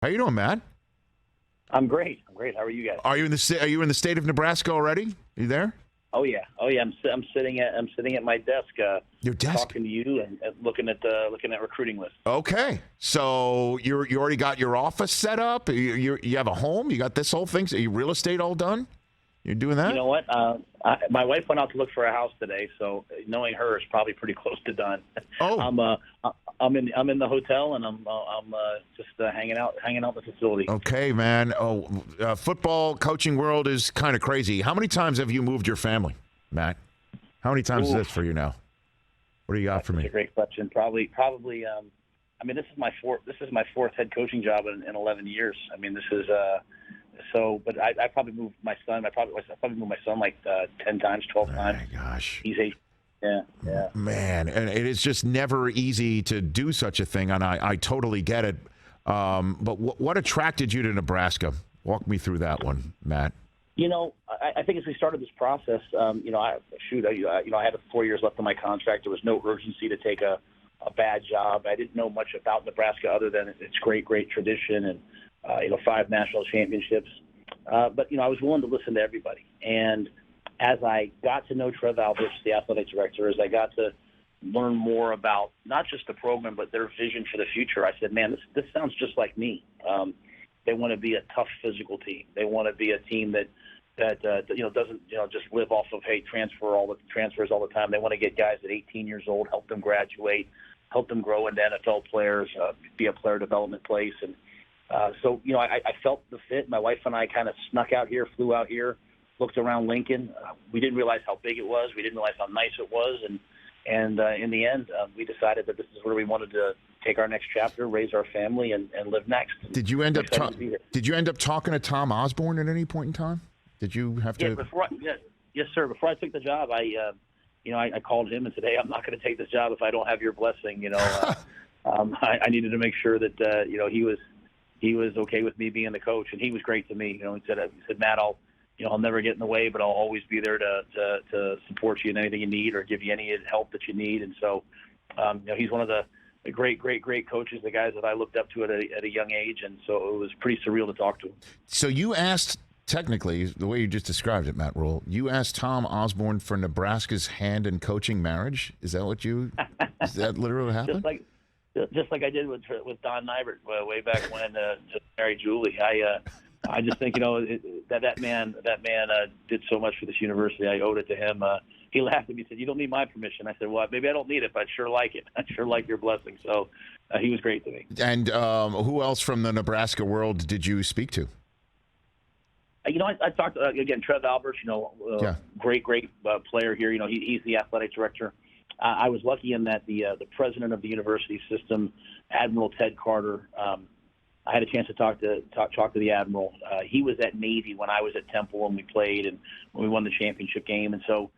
How you doing, Matt? I'm great. How are you guys? Are you in the state of Nebraska already? You there? Oh yeah. I'm sitting at my desk. Your desk? Talking to you and looking at recruiting lists. Okay, so you already got your office set up. You have a home. You got this whole thing. So your real estate all done. You're doing that. You know what? My wife went out to look for a house today, so knowing her is probably pretty close to done. Oh, I'm in the hotel and I'm just hanging out in the facility. okay, man. Football coaching world is kind of crazy. How many times have you moved your family, Matt? How many times is this for you now? What do you got for me? That's a great question. Probably. I mean, this is my fourth head coaching job in 11 years. I mean, this is so. But I probably moved my son. I probably moved my son like 10 times, 12 times. My gosh. He's 8. Yeah. Man, and it is just never easy to do such a thing, and I totally get it. But what attracted you to Nebraska? Walk me through that one, Matt. You know, I think as we started this process, I had 4 years left on my contract. There was no urgency to take a bad job. I didn't know much about Nebraska other than its great tradition and 5 national championships. But I was willing to listen to everybody. And as I got to know Trev Alberts, the athletic director, as I got to learn more about not just the program but their vision for the future, I said, man, this sounds just like me. They want to be a tough physical team. They want to be a team that doesn't just live off of transfers all the time. They want to get guys at 18 years old, help them graduate, help them grow into NFL players, be a player development place. And so I felt the fit. My wife and I kind of snuck out here, flew out here, looked around Lincoln. We didn't realize how big it was. We didn't realize how nice it was. And in the end, we decided that this is where we wanted to take our next chapter, raise our family, and live next. Did you end up talking to Tom Osborne at any point in time? Did you have to? Yes, sir. Before I took the job, I called him and said, hey, I'm not going to take this job if I don't have your blessing. I needed to make sure that he was okay with me being the coach, and he was great to me. He said, Matt, I'll never get in the way, but I'll always be there to support you in anything you need or give you any help that you need. And so, he's one of the great coaches, the guys that I looked up to at a young age. And so it was pretty surreal to talk to him. So you asked, technically, the way you just described it, Matt Rhule, you asked Tom Osborne for Nebraska's hand in coaching marriage. Is that is that literally what happened? Just like I did with Don Nybert way back when, to marry Julie. I just think that man did so much for this university. I owed it to him. He laughed at me and said, "You don't need my permission." I said, "Well, maybe I don't need it, but I sure like it. I sure like your blessing." So he was great to me. And who else from the Nebraska world did you speak to? I talked again. Trev Alberts, great player here. He's the athletic director. I was lucky in that the president of the university system, Admiral Ted Carter. I had a chance to talk to the Admiral. He was at Navy when I was at Temple when we played and when we won the championship game. And so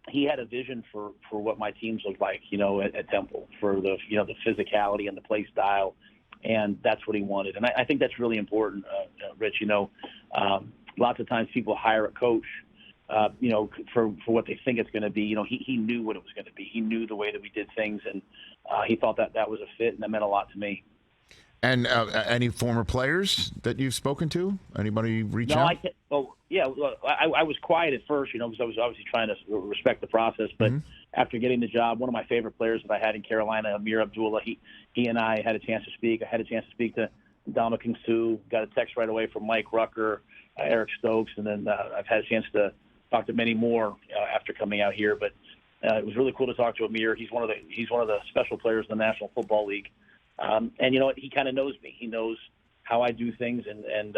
he had a vision for what my teams looked like, at Temple, for the physicality and the play style. And that's what he wanted. And I think that's really important, Rich. Lots of times people hire a coach, for what they think it's going to be. He knew what it was going to be. He knew the way that we did things, and he thought that was a fit, and that meant a lot to me. And any former players that you've spoken to? Anybody reach out? I was quiet at first, because I was obviously trying to respect the process. But after getting the job, one of my favorite players that I had in Carolina, Amir Abdullah, he and I had a chance to speak. I had a chance to speak to Dominican Sue. Got a text right away from Mike Rucker, Eric Stokes, and then I've had a chance to talk to many more after coming out here. But it was really cool to talk to Amir. He's one of the special players in the National Football League. And he kind of knows me. He knows how I do things. And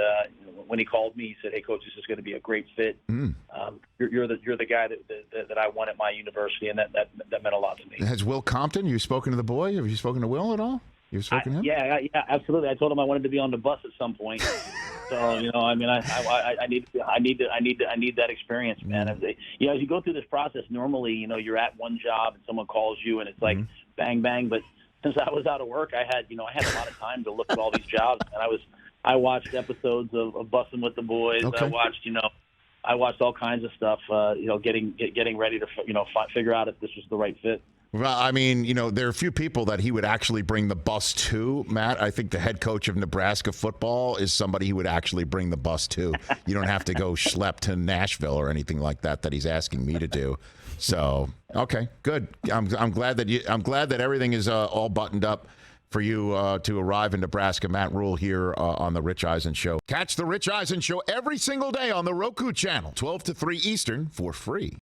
when he called me, he said, "Hey, coach, this is going to be a great fit. You're the guy that I want at my university," and that meant a lot to me. Has Will Compton? You spoken to the boy? Have you spoken to Will at all? You've spoken to him? Yeah, absolutely. I told him I wanted to be on the bus at some point. So I need that experience, man. As you go through this process, normally you're at one job and someone calls you and it's like bang bang, but since I was out of work, I had a lot of time to look at all these jobs, and I watched episodes of Bussin' with the Boys. Okay. I watched all kinds of stuff. Getting ready to figure out if this was the right fit. Well, I mean, there are a few people that he would actually bring the bus to, Matt. I think the head coach of Nebraska football is somebody he would actually bring the bus to. You don't have to go schlep to Nashville or anything like that he's asking me to do. So, okay, good. I'm glad that everything is all buttoned up for you to arrive in Nebraska. Matt Rhule here on the Rich Eisen Show. Catch the Rich Eisen Show every single day on the Roku channel, 12 to 3 Eastern, for free.